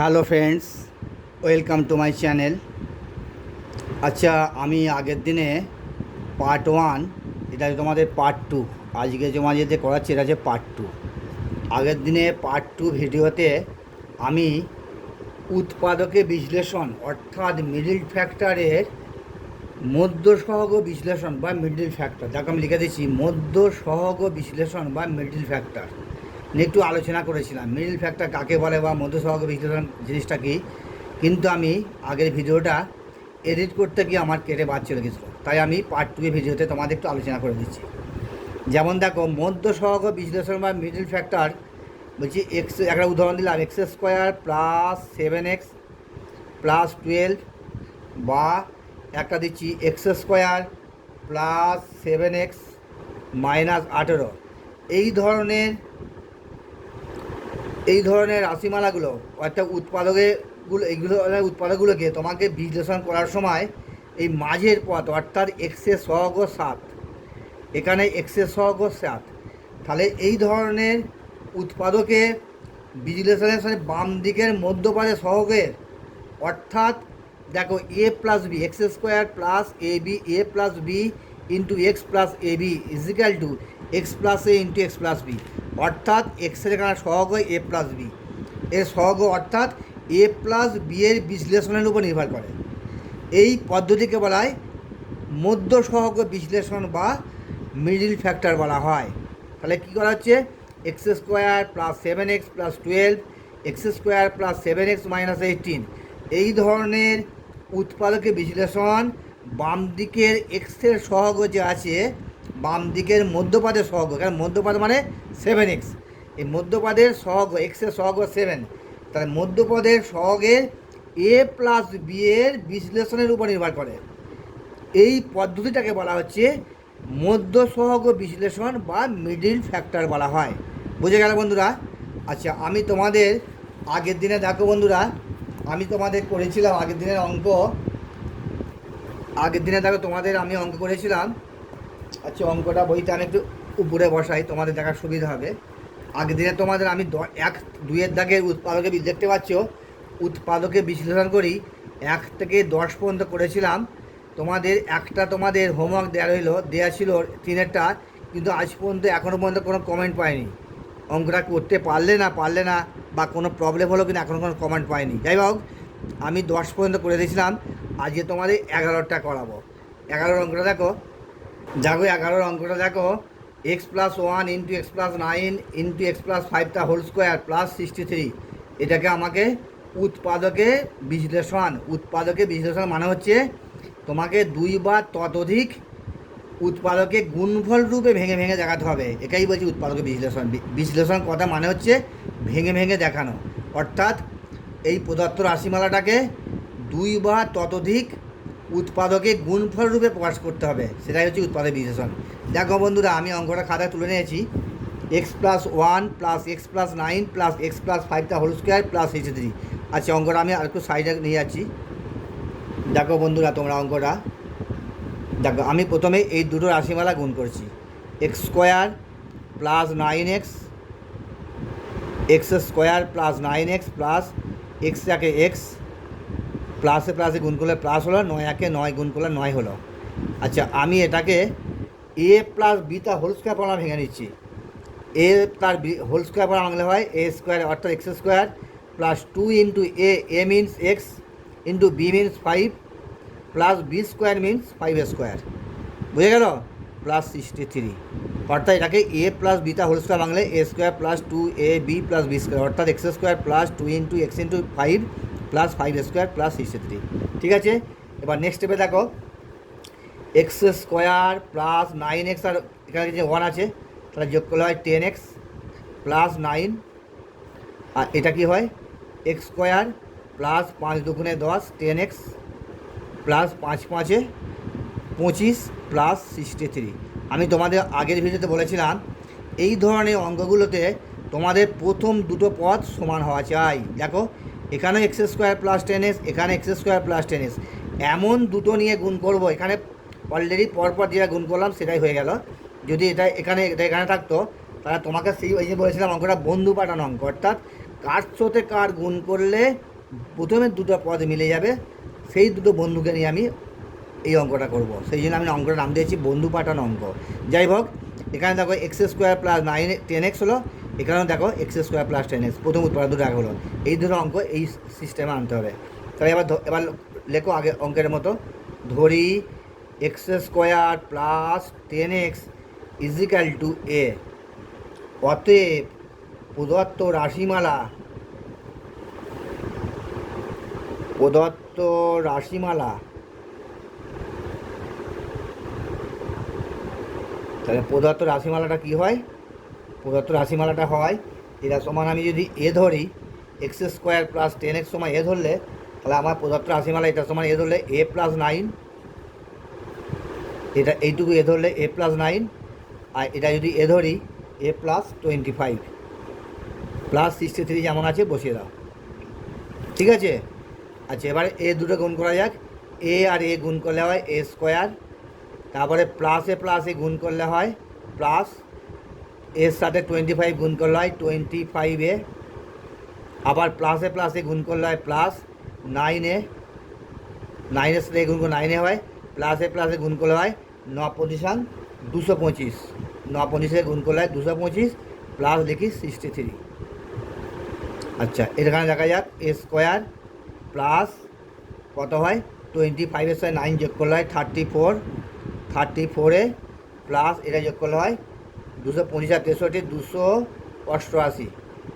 Hello friends, welcome to my channel. আচ্ছা, আমি আগের দিনে পার্ট ওয়ান, এটা তোমাদের পার্ট টু, আজকে জমা যেতে করাচ্ছি, এটা হচ্ছে পার্ট টু। আগের দিনে পার্ট টু ভিডিওতে আমি উৎপাদকে বিশ্লেষণ অর্থাৎ মিডল ফ্যাক্টরের মধ্য সহগ বিশ্লেষণ বা মিডল ফ্যাক্টর, যাকে আমি লিখে দিচ্ছি মধ্য সহগ বিশ্লেষণ বা মিডল ফ্যাক্টর নিয়ে একটু আলোচনা করেছিলাম। মিডল ফ্যাক্টর কাকে বলে বা মধ্য সহগ বিশ্লেষণ জিনিসটা কী, কিন্তু আমি আগের ভিডিওটা এডিট করতে গিয়ে আমার কেটে বাদ চলে গেছিলো, তাই আমি পার্ট টু ভিডিওতে তোমাদের একটু আলোচনা করে দিচ্ছি। যেমন দেখো, মধ্য সহগ বিশ্লেষণ বা মিডল ফ্যাক্টর বলছি একটা উদাহরণ দিলাম, x square plus 7x plus 12, বা একটা দিচ্ছি x square plus 7x minus 18। এই ধরনের রাশিমালাগুলো অর্থাৎ উৎপাদকগুলোকে তোমাকে বিশ্লেষণ করার সময় এই মাঝের পথ অর্থাৎ এক্সের সহগ 7, এখানে এক্সের সহগ 7, তাহলে এই ধরনের উৎপাদকে বিশ্লেষণের সাথে বাম দিকের মধ্যপাদের সহগের অর্থাৎ দেখো A plus B, X square plus A B, A plus B into X plus A B is equal to X plus A into X plus B, অর্থাৎ এক্সের এখানে সহগ এ প্লাস বি, এর সহগ অর্থাৎ এ প্লাস বি এর বিশ্লেষণের উপর নির্ভর করে। এই পদ্ধতিকে বলা হয় মধ্য সহগ বিশ্লেষণ বা মিডল ফ্যাক্টর বলা হয়। তাহলে কী করা হচ্ছে, x square plus 7x plus 12, x square plus 7x minus 18, এই ধরনের উৎপাদকের বিশ্লেষণ বাম দিকের এক্সের সহগ যে আছে, বাম দিকের মধ্যপাদের সহগ, কারণ মধ্যপাদ মানে 7x, এই মধ্যপাদের সহগ এক্সের সহগ 7, তাহলে মধ্যপদের সহগের এ প্লাস বি এর বিশ্লেষণের উপর নির্ভর করে। এই পদ্ধতিটাকে বলা হচ্ছে মধ্য সহগ বিশ্লেষণ বা মিডল ফ্যাক্টর বলা হয়। বুঝে গেল বন্ধুরা? আচ্ছা, আমি তোমাদের আগের দিনে দেখো বন্ধুরা, আমি তোমাদের করেছিলাম আগের দিনের অঙ্ক, আগের দিনে দেখো তোমাদের আমি অঙ্ক করেছিলাম। আচ্ছা, অঙ্কটা বইটা আমি একটু উপরে বসাই, তোমাদের দেখার সুবিধা হবে। আগের দিনে তোমাদের আমি 1-2 দাগের উৎপাদকে দেখতে পাচ্ছ, উৎপাদকে বিশ্লেষণ করি 1 থেকে 10 পর্যন্ত করেছিলাম। তোমাদের হোমওয়ার্ক দেওয়া ছিল 3-টা, কিন্তু আজ পর্যন্ত এখনও পর্যন্ত কোনো কমেন্ট পাইনি। অঙ্কটা করতে পারলে না বা কোনো প্রবলেম হলো কিনা এখনও কোনো কমেন্ট পাইনি। যাই হোক, আমি 10 পর্যন্ত করে দিয়েছিলাম, আজকে তোমাদের 11টা করাবো। 11 অঙ্কটা দেখো, 11 অঙ্কটা দেখো, x plus 1 into X plus 9 into X plus 5 তা হোল স্কোয়ার প্লাস 63, এটাকে আমাকে উৎপাদকে বিশ্লেষণ মানে হচ্ছে তোমাকে 2 বা ততোধিক উৎপাদকে গুণফল রূপে ভেঙে ভেঙে দেখাতে হবে। এটাই বলছি উৎপাদকে বিশ্লেষণ কথা মানে হচ্ছে ভেঙে ভেঙে দেখানো, অর্থাৎ এই প্রদত্ত রাশিমালাটাকে 2 বা ততোধিক উৎপাদকে গুণফল রূপে প্রকাশ করতে হবে, সেটাই হচ্ছে উৎপাদক বিশ্লেষণ। দেখো বন্ধুরা, আমি অঙ্কটা খাতায় তুলে নিয়েছি, x plus 1 plus x plus 9 plus x plus 5 তা হোল স্কোয়ার প্লাস 63। আচ্ছা, অঙ্কটা আমি আর একটু সাইডে নিয়ে যাচ্ছি। দেখো বন্ধুরা, তোমরা অঙ্কটা দেখো, আমি প্রথমে এই দুটো রাশিমালা গুণ করছি, X square plus 9x, X square plus 9x plus এক্সটাকে এক্স প্লাসে প্লাসে গুণ করলে প্লাস হলো, 9-এ 9 গুণ করলে 9 হলো। আচ্ছা, আমি এটাকে এ প্লাস বি তার হোল স্কোয়ার ফর্মুলা ভেঙে নিচ্ছি। এ তার বি হোল স্কোয়ার ফর্মুলা ভাঙলে হয় এ স্কোয়ার অর্থাৎ X square plus 2 into A means X into B means 5 plus B square means 5 square, বুঝে গেল, প্লাস 63। অর্থাৎ এটাকে এ প্লাস বি তার হোল স্কোয়ার ভাঙলে A square plus 2ab plus B square, অর্থাৎ X square plus 2 into X into 5 plus 5 square plus 63। ঠিক আছে, এবার নেক্সট স্টেপে দেখো, এক্স স্কোয়ার প্লাস 9x, আর এখানে যে 1 আছে তাহলে যোগ করলে হয় 10x প্লাস 9, আর এটা কি হয় x square plus 5-2 = 10 10x plus 5-5 = 25 plus 63। আমি তোমাদের আগের ভিডিওতে বলেছিলাম এই ধরনের অঙ্কগুলোতে তোমাদের প্রথম দুটো পদ সমান হওয়া চাই। দেখো, এখানে এক্স স্কোয়ার প্লাস 10x, এখানে এক্স স্কোয়ার প্লাস 10x, এমন দুটো নিয়ে গুণ করব। এখানে অলরেডি পরপর যেটা গুণ করলাম সেটাই হয়ে গেল। যদি এটা এখানে থাকতো তাহলে তোমাকে ওই যে বলেছিলাম অঙ্কটা বন্ধু পাঠানো অঙ্ক, অর্থাৎ কার সাথে কার গুণ করলে প্রথমে দুটো পদ মিলে যাবে, সেই দুটো বন্ধুকে নিয়ে আমি এই অঙ্কটা করব। সেই জন্য আমি অঙ্কটার নাম দিয়েছি বন্ধু পাঠানো অঙ্ক। যাই হোক, এখানে দেখো এক্স স্কোয়ার প্লাস 10x হলো, এখানেও দেখো এক্স স্কোয়ার প্লাস 10x, প্রথম উৎপাদক দুটো আগে হলো। এই দুটো অঙ্ক এই সিস্টেমে আনতে হবে। তাহলে এবার লেখো আগে অঙ্কের মতো। ধরি X square plus 10x is equal to A. অতএব প্রদত্ত রাশিমালা তাহলে প্রদত্ত রাশিমালাটা কী হয়? প্রদত্ত রাশিমালাটা হয়, এটা সমান আমি যদি এ ধরি, এক্স স্কোয়ার প্লাস 10x সমান এ ধরলে, তাহলে আমার প্রদত্ত রাশিমালা এটা সমান এ ধরলে এ প্লাস 9, এটা এইটুকু এ ধরলে এ প্লাস 9, আর এটা যদি এ ধরি এ প্লাস 25 প্লাস 63 যেমন আছে বসিয়ে দাও। ঠিক আছে? আচ্ছা, এবারে এ দুটো গুণ করা যাক। এ আর এ গুণ করলে হয় এ স্কোয়ার, তারপরে প্লাসে গুণ করলে হয় প্লাস, এর সাথে 25 গুণ করলে হয় 25a, আবার প্লাসে গুণ করলে হয় প্লাস 9a, 9এর সাথে গুণ করলে 9a হয়, প্লাসে গুণ করলে হয় 9 পজিশন 225, 9 পজিশে গুণ করলে হয় 225, প্লাস লিখি 63। আচ্ছা, এখানে দেখা যাক এ স্কোয়ার প্লাস কত হয় 25-এর সাথে 9 যোগ করলে হয় 34, প্লাস এটা যোগ করলে হয় 225 আর 63 288,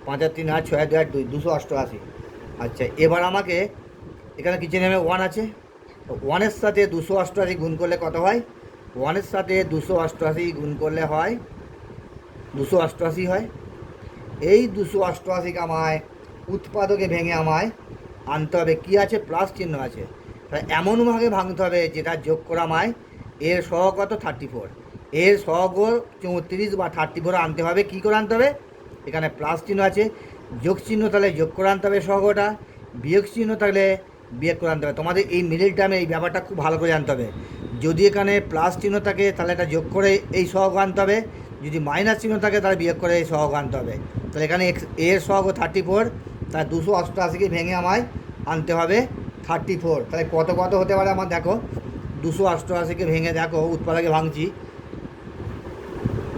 5 আর 3 আর 6 আর 2 আর 2 288। আচ্ছা, এবার আমাকে এখানে কিছু নেমে 1 আছে, 1-এর সাথে 288 গুণ করলে কত হয়? 1-এর সাথে 288 গুণ করলে হয় 288 হয়। এই 288কে আমায় উৎপাদকে ভেঙে আমায় আনতে হবে। কী আছে? প্লাস চিহ্ন আছে। তাহলে এমনভাবে ভাঙতে হবে যেটা যোগ করা আমায় এর সহগ কত 34, এর সহগ 34 বা 34 আনতে হবে। কী করে আনতে হবে? এখানে প্লাস চিহ্ন আছে, যোগ চিহ্ন তাহলে যোগ করে আনতে হবে সহগটা, বিয়োগ চিহ্ন থাকলে বিয়োগ করে আনতে হবে। তোমাদের এই মিডল টার্মে এই ব্যাপারটা খুব ভালো করে জানতে হবে। যদি এখানে প্লাস চিহ্ন থাকে তাহলে এটা যোগ করে এই সহগ আনতে হবে, যদি মাইনাস চিহ্ন থাকে তাহলে বিয়োগ করে এই সহগ আনতে হবে। তাহলে এখানে এর সহগ 34, তাহলে 288কে ভেঙে আমায় আনতে হবে 34। তাহলে কত হতে পারে আমার? দেখো 288কে ভেঙে দেখো, উৎপাদকে ভাঙছি।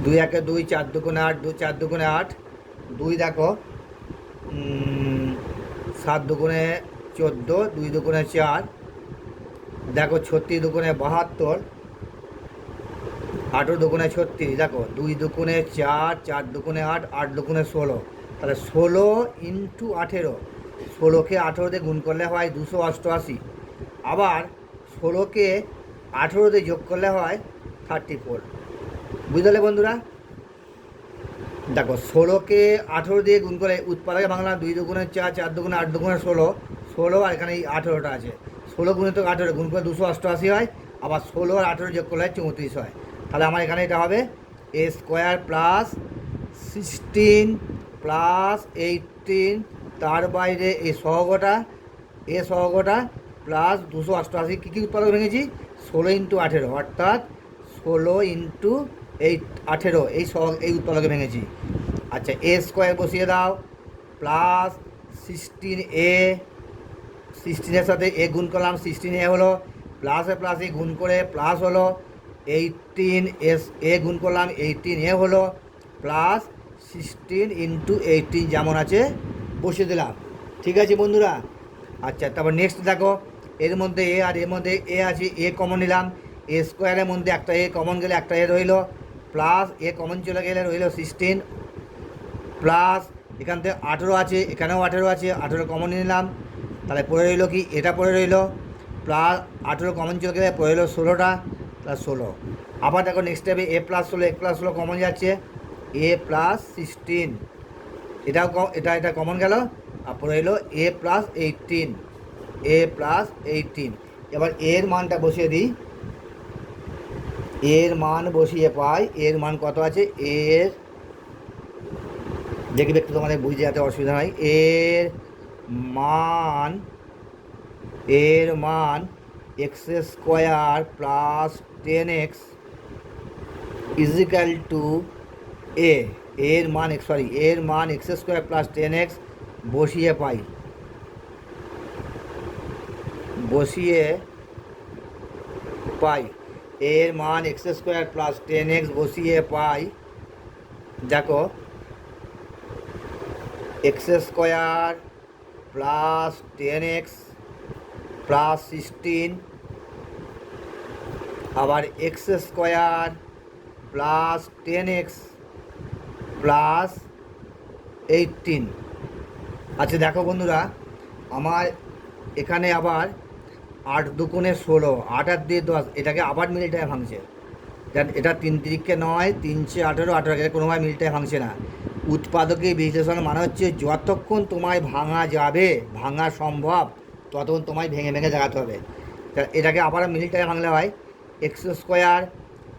2 1 2, 4 2 8, 2 4 2 8, 2 দেখো 7 2 14, 2 2 4, দেখো 36 2 72, 18 2 36, দেখো 2 2 4, 4 2 8, 8 2 16, তাহলে 16 ইন্টু 18, 16কে 18 দিয়ে গুণ করলে হয় 288, আবার 16কে 18 দিয়ে যোগ করলে হয় 34। বুঝলে বন্ধুরা? দেখো 16কে 18 দিয়ে গুণ করে উৎপাদকে বাংলা 2 2 4, 4 2 8 2 16, 16 আর এখানে এই 18টা আছে, 16 গুণিত 18 গুণ করে 288 হয়, আবার 16 আর 18 যোগ করলে হয় 34 হয়। তাহলে আমার এখানে এটা হবে এ স্কোয়ার প্লাস 16 প্লাস 18, তার বাইরে এই সহগটা প্লাস 288। কী উৎপাদক ভেঙেছি? 16 ইন্টু 18, অর্থাৎ 16 ইন্টু 18 এই উৎপাদকে ভেঙেছি। আচ্ছা, এ স্কোয়ার বসিয়ে দাও, প্লাস 16a, 16-এর সাথে এ গুণ করলাম 16a হলো, প্লাসে গুণ করে প্লাস হলো 18, এ গুণ করলাম 18a হলো, প্লাস 16 ইন্টু 18 যেমন আছে বসিয়ে দিলাম। ঠিক আছে বন্ধুরা? আচ্ছা, তারপর নেক্সট দেখো, এর মধ্যে এ আর এর মধ্যে এ আছে, এ কমন নিলাম, এ স্কোয়ারের মধ্যে একটা এ কমন গেলে একটা এ রইল, প্লাস এ কমন চলে গেলে রইল 16, প্লাস এখান থেকে 18 আছে, এখানেও 18 আছে, 18 কমন নিলাম, তাহলে পড়ে রইল কি? এটা পড়ে রইল, প্লাস 18 কমন চলে গেলে পড়ে রইল 16টা, প্লাস 16। আবার দেখো নেক্সট স্টেপে এ প্লাস 16 কমন যাচ্ছে, এ প্লাস 16, এটা কমন গেল, আর পড়ে রইল এ প্লাস 18, এবার এর মানটা বসিয়ে দিই। এর মান বসিয়ে পাই, এর মান কত আছে? এর দেখবে একটু তোমাদের বুঝতে যাতে অসুবিধা নাই। এর মান X square plus 10x is equal to A. এর মান এক্স স্কোয়ার প্লাস 10x বসিয়ে পাই, বসিয়ে পাই এর মান এক্স স্কোয়ার প্লাস 10x বসিয়ে পাই। দেখো X square plus 10x plus 16, আবার x square plus 10x plus 18। আচ্ছা দেখো বন্ধুরা, আমার এখানে আবার 8 দুগুণে 16, 8 আর 2 10, এটাকে আবার মিলটায় ভাঙছে। এটা 3 তিরিখে 9, 3 18, 18 কোনোভাবে মিলটায় ভাঙছে না। উৎপাদকে বিশ্লেষণ মানে হচ্ছে যতক্ষণ তোমায় ভাঙা যাবে, ভাঙা সম্ভব, ততক্ষণ তোমায় ভেঙে ভেঙে জাগাতে হবে। এটাকে আবার মিলটায় ভাঙলে হয় এক্স স্কোয়ার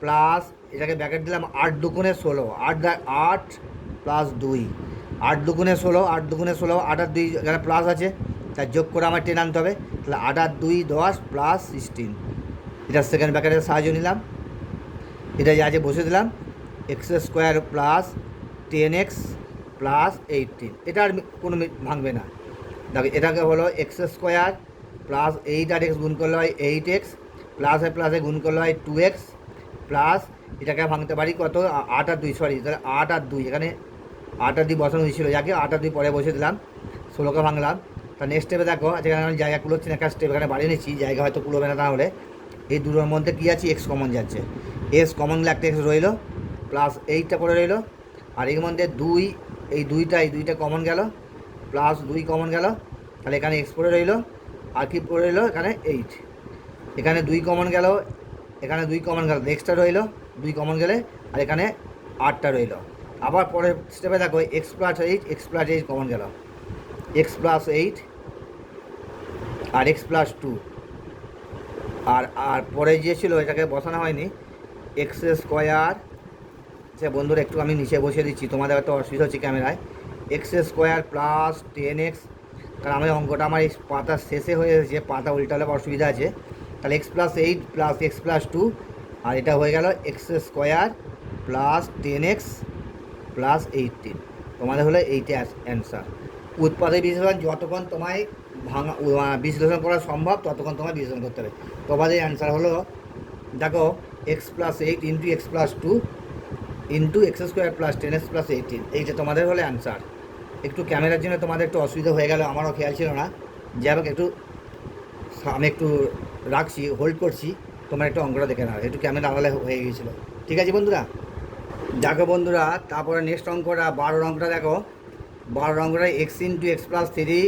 প্লাস, এটাকে ব্র্যাকেট দিলাম 8 দুগুণে 16, 8 প্লাস 2, 8 দুগুণে 16, 8 দুগুণে 16, 8 আর 2 এখানে প্লাস আছে, তাই যোগ করে আমার 10 আনতে হবে। তাহলে 8 আর 2 10 প্লাস 16, এটা সেকেন্ড ব্র্যাকেটের সাহায্য নিলাম, এটা যা আছে বসে দিলাম। X square plus 10x plus 18, এটা আর কোনো ভাঙবে না। দেখো এটাকে হলো এক্স স্কোয়ার প্লাস 8 আর এক্স গুণ করলে হয় 8x, প্লাসে প্লাসে গুণ করলে হয় 2x, প্লাস এটাকে ভাঙতে পারি কত, 8 আর 2, সরি তাহলে 8 আর 2, এখানে 8 আর 2 বসানো হয়েছিল, যাকে 8 আর 2 পরে বসে দিলাম, 16কে ভাঙলাম। তা নেক্সট স্টেপে দেখো, যেখানে আমি জায়গা কুলোচ্ছি না, একটা স্টেপ এখানে বাড়িয়ে নিচ্ছি, জায়গা হয়তো কুলোবে না, তাহলে এই দুটোর মধ্যে কী আছে, এক্স কমন যাচ্ছে, এক্স কমন গেলে একটা এক্স রইলো, প্লাস 8টা করে রইলো, আর এর মধ্যে 2, এই দুইটা কমন গেল, প্লাস 2 কমন গেল, তাহলে এখানে এক্স পড়ে রইলো, আর কি পড়ে রইলো এখানে 8, এখানে 2 কমন গেল, এখানে 2 কমন গেল, এক্সট্রা রইলো 2 কমন গেলে, আর এখানে 8টা রইলো। আবার পরের স্টেপে দেখো এক্স প্লাস 8 কমন গেল, এক্স প্লাস 8 আর এক্স প্লাস 2, আর পরে যে ছিল এটাকে বসানো হয়নি, এক্স স্কোয়ার, আচ্ছা বন্ধুরা একটু আমি নিচে বসিয়ে দিচ্ছি, তোমাদের হয়তো অসুবিধা হচ্ছে ক্যামেরায়, এক্স স্কোয়ার প্লাস 10x, কারণ আমার অঙ্কটা আমার এই পাতা শেষে হয়ে এসেছে, পাতা উল্টালে অসুবিধা আছে, তাহলে x plus 8 plus x plus 2, আর এটা হয়ে গেল X square plus 10x plus 18, তোমাদের হলো এইটা অ্যান্সার। উৎপাদক বিশ্লেষণ যতক্ষণ তোমায় ভাঙা বিশ্লেষণ করা সম্ভব ততক্ষণ তোমায় বিশ্লেষণ করতে হবে। তোমাদের অ্যান্সার হলো দেখো x plus 8 into X plus 2 into x square plus 10x plus 18, এইটা তোমাদের হলো অ্যান্সার। একটু ক্যামেরার জন্য তোমাদের একটু অসুবিধা হয়ে গেল, আমারও খেয়াল ছিল না, যাই হোক একটু আমি একটু রাখছি, হোল্ড করছি, তোমার একটু অঙ্কটা দেখে নাও, একটু ক্যামেরা আড়ালে হয়ে গিয়েছিলো। ঠিক আছে বন্ধুরা, দেখো বন্ধুরা তারপরে নেক্সট অঙ্কটা 12 অঙ্কটা দেখো, 12 অঙ্কটা x into X plus 3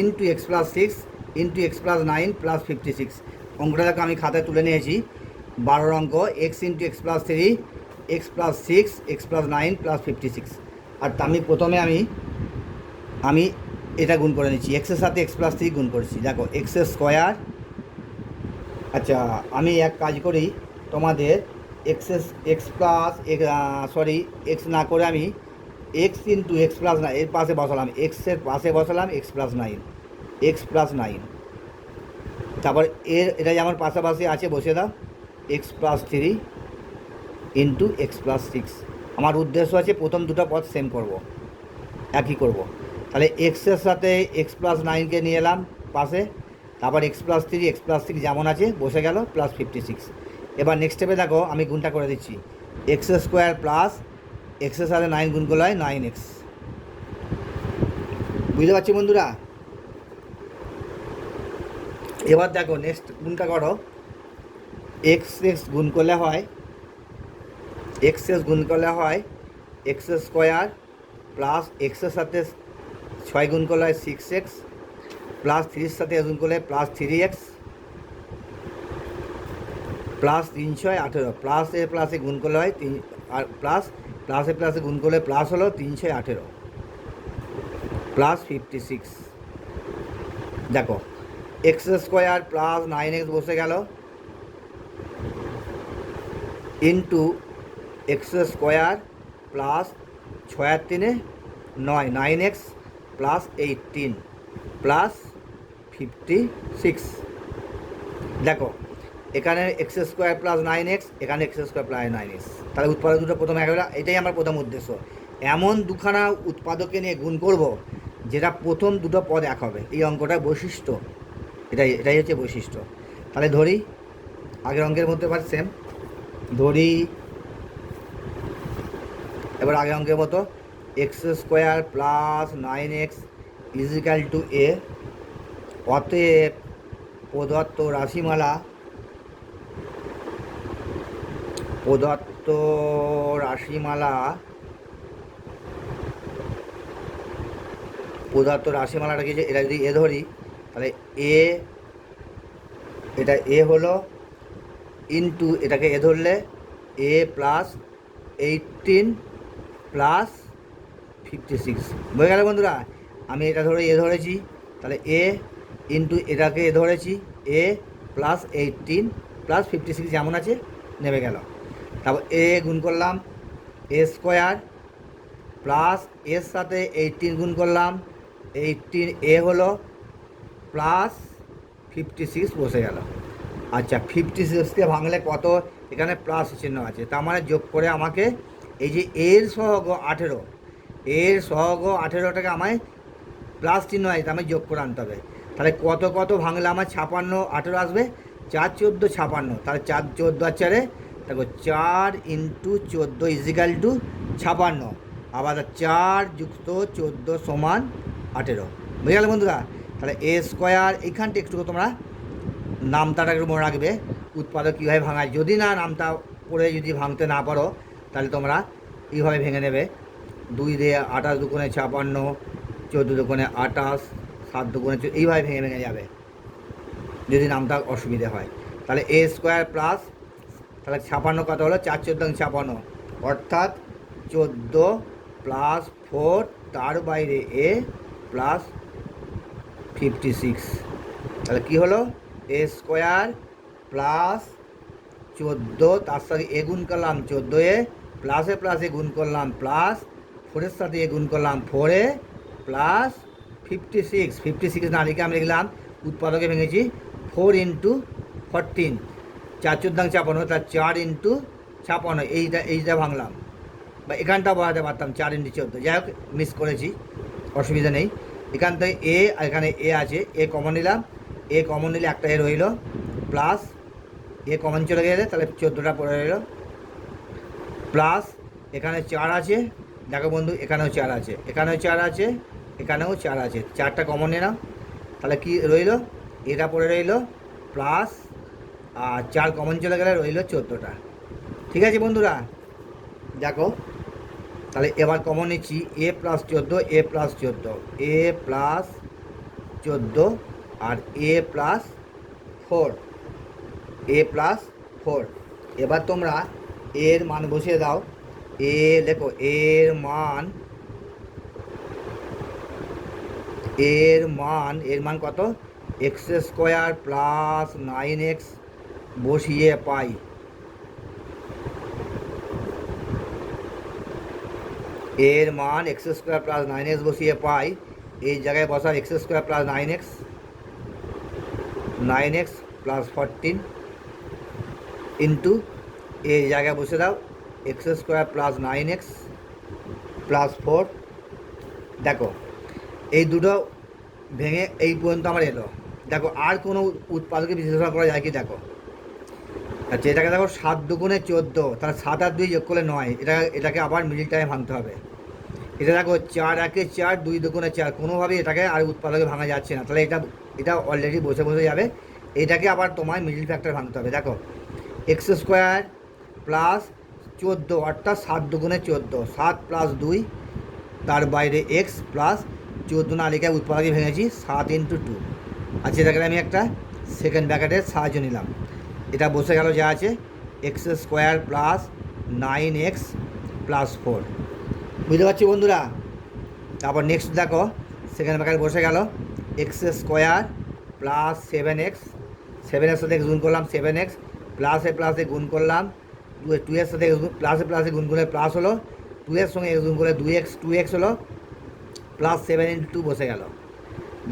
into X plus 6 into X plus 9 plus 56, অঙ্কটা দেখো আমি খাতায় তুলে নিয়েছি। 12 অঙ্ক x into X plus 3 x plus 6 x plus 9 plus 56, আর আমি প্রথমে আমি এটা গুণ করে নিচ্ছি, এক্সের সাথে এক্স প্লাস 3 গুণ করছি। দেখো এক্স স্কোয়ার, আচ্ছা আমি এক কাজ করি, তোমাদের এক্স প্লাস এক্স না করে আমি এক্স ইন্টু এক্স প্লাস 9 এর পাশে বসালাম, এক্সের পাশে বসালাম এক্স প্লাস 9, এক্স প্লাস 9, তারপর এটা যেমন পাশাপাশি আছে বসে দাও, x plus 3 into X plus 6। আমার উদ্দেশ্য আছে প্রথম দুটো পদ সেম করব, একই করব। তাহলে এক্সের সাথে এক্স প্লাস 9কে নিয়ে এলাম পাশে, তারপর এক্স প্লাস 3 এক্স প্লাস 6 যেমন আছে বসে গেল, প্লাস 56। এবার নেক্সট স্টেপে দেখো আমি গুণটা করে দিচ্ছি, এক্স স্কোয়ার প্লাস এক্সের সাথে 9 গুণ করলে হয় 9x, বুঝতে পারছি বন্ধুরা। এবার দেখো নেক্সট গুণটা করো, এক্স গুণ করলে হয় এক্স স্কোয়ার প্লাস এক্সের সাথে 6 গুণ করলে হয় 6x, প্লাস 3-র সাথে গুণ করলে প্লাস 3x, প্লাস 3 6 18, প্লাসে গুণ করলে হয় 3, আর প্লাসে গুণ করলে প্লাস হলো 3 6 18 প্লাস 56। দেখো এক্স স্কোয়ার প্লাস 9x বসে গেল ইন্টু এক্স স্কোয়ার প্লাস 6 আর 3 9, 9x প্লাস 18 প্লাস 56। দেখো এখানে এক্স স্কোয়ার প্লাস 9x, এখানে এক্স স্কোয়ার প্লাস 9x, তাহলে উৎপাদক দুটো প্রথমে এক হলো, এটাই আমার প্রথম উদ্দেশ্য। এমন দুখানা উৎপাদকে নিয়ে গুণ করব যেটা প্রথম দুটো পদ এক হবে, এই অঙ্কটার বৈশিষ্ট্য, এটাই হচ্ছে বৈশিষ্ট্য। তাহলে ধরি আগের অঙ্কের মধ্যে এবার সেম ধরি, এবার আগের অঙ্কের মতো x² + 9x = a। অতএব প্রদত্ত রাশিমালা রাশিমালাটা কি, এটা যদি এ ধরি তাহলে এ, এটা এ হলো, ইন্টু এটাকে এ ধরলে a + 18 + 56 বুঝে গেল বন্ধুরা। আমি এটা ধরে এ ধরেছি, তাহলে এ ইন্টু এটাকে এ ধরেছি a + 18 + 56 যেমন আছে নেমে গেল। তারপর এ গুণ করলাম a² প্লাস এর সাথে 18 গুণ করলাম 18 এ হলো প্লাস 56 বসে গেল। আচ্ছা 56কে ভাঙলে কত, এখানে প্লাস চিহ্ন আছে, তার মানে যোগ করে আমাকে এই যে এর সহগ 18, এর সহগ 18টাকে আমায় প্লাস চিহ্ন আছে, তা আমায় যোগ করে আনতে হবে। তাহলে কত কত ভাঙলে আমার 56 18 আসবে, 4 14 56, তাহলে 4 14 আর 4, দেখো 4 × 14 = 56, আবার 4 + 14 = 18। বুঝে গেল বন্ধুরা। তাহলে a², এইখানটা একটু তোমরা নামতাটা একটু মনে রাখবে, উৎপাদক কীভাবে ভাঙায়। যদি না নামতা পড়ে যদি ভাঙতে না পারো তাহলে তোমরা এইভাবে ভেঙে নেবে, 2 দিয়ে 28 দুগুণে 56, 14 দুগুণে 28, 7 দুগুণে, এইভাবে ভেঙে ভেঙে যাবে যদি নামটা অসুবিধে হয়। তাহলে a² প্লাস, তাহলে 56 কত হলো, 4 14 56, অর্থাৎ 14 + 4 তার বাইরে a প্লাস 56। তাহলে কী হলো, a² প্লাস 14, তার সাথে এ গুণ করলাম 14 প্লাসে প্লাসে গুণ করলাম প্লাস 4-এর সাথে এ গুণ করলাম 4 প্লাস 56 না লিখে আমি লিখলাম উৎপাদকে ভেঙেছি 4 × 14, 4 14 56, তার 4 × 56, এইটা ভাঙলাম, বা এখানটা বলাতে পারতাম 4 × 14, যাই হোক মিস করেছি, অসুবিধা নেই। এখান থেকে এ আর এখানে এ আছে, এ কমন নিলাম, এ কমন নিলে একটা এ রইল, প্লাস এ কমন চলে গেলে তাহলে 14টা পড়ে রইল, প্লাস এখানে 4 আছে, দেখো বন্ধু এখানেও 4 আছে, এখানেও 4 আছে, এখানেও 4 আছে, 4টা কমন নিলাম, তাহলে কি রইল, এটা পড়ে রইল, প্লাস আর 4 কমন চলে গেলে রইল 14টা। ঠিক আছে বন্ধুরা, দেখো তাহলে এবার কমন নিচ্ছি a + 14, a + 14, a + 14 R a + 4, a + 4। এবার তোমরা এর মান বসিয়ে দাও, এ লেখো এর মান কত, x² + 9x বসিয়ে পাই, এর মান x² + 9x বসিয়ে পাই, এই জায়গায় বসাও x² + 9x, 9x + 14 ইন্টু এই জায়গায় বসে দাও x² + 9x + 4। দেখো এই দুটো ভেঙে এই পর্যন্ত আমার এলো। দেখো আর কোনো উৎপাদকে বিশ্লেষণ করা যায় কি, দেখো আচ্ছা এটাকে দেখো 7 দুগুণে 14, তাহলে 7 আর 2 যোগ করলে 9, এটাকে আবার মিডিল টাইমে ভাঙতে হবে। এটা দেখো 4 একে 4, 2 দুগুণে 4, কোনোভাবেই এটাকে আর উৎপাদকে ভাঙা যাচ্ছে না, তাহলে এটা অলরেডি বসে বসে যাবে, এটাকে আবার তোমায় মিডিল ফ্যাক্টর ভাঙতে হবে। দেখো x² + 14, অর্থাৎ 7 দুগুণে 14, 7 + 2 তার বাইরে x প্লাস 14 না লিখে উৎপাদকে ভেঙেছি 7 × 2। আচ্ছা এটাকে আমি একটা সেকেন্ড ব্র্যাকেটের সাহায্য নিলাম, এটা বসে গেল যা আছে x² + 9x + 4। বুঝতে পারছি বন্ধুরা। তারপর নেক্সট দেখো সেকেন্ড ব্র্যাকেট বসে গেল x² + 7x, 7-এর সাথে গুণ করলাম 7x, প্লাসে প্লাসে গুণ করলাম 2-এর সাথে প্লাসে প্লাসে গুণ করলে প্লাস হলো, 2-এর সঙ্গে গুণ করলে 2x হলো, প্লাস 7 × 2 বসে গেল,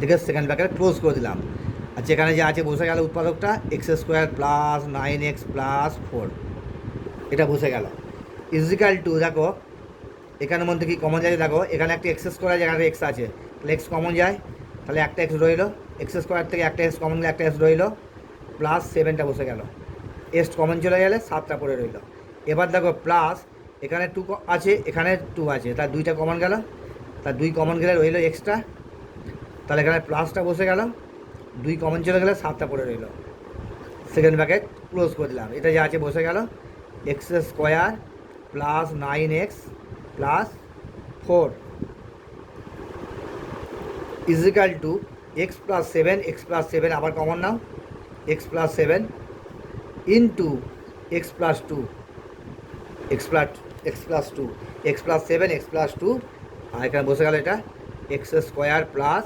দেখে সেকেন্ড ব্র্যাকেট ক্লোজ করে দিলাম। আচ্ছা এখানে যে আছে বসে গেল উৎপাদকটা x² + 9x + 4, এটা বসে গেল = দেখো এখানের মধ্যে কি কমন যাচ্ছে, দেখো এখানে একটা x² জায়গায় x আছে, তাহলে এক্স কমন যায়, তাহলে একটা এক্স রইল, এক্স স্কোয়ার থেকে একটা এক্স কমন গেলে একটা এক্স রইল, প্লাস 7টা বসে গেল, এক্স কমন চলে গেলে 7টা পড়ে রইল। এবার দেখো প্লাস এখানে 2 আছে, এখানে 2 আছে, তার 2টা কমন গেল, তার 2 কমন গেলে রইল এক্সট্রা, তাহলে এখানে প্লাসটা বসে গেল, 2 কমন চলে গেলে 7টা পড়ে রইল, সেকেন্ড ব্র্যাকেট ক্লোজ করে দিলাম। এটা যা আছে বসে গেল, X square plus 9x plus 4 is equal to X plus 7, X plus 7 আবার কমন নাও, X plus 7 into X plus 2, X plus 2, X plus 7 X plus 2, আর এখানে বসে গেল এটা x square plus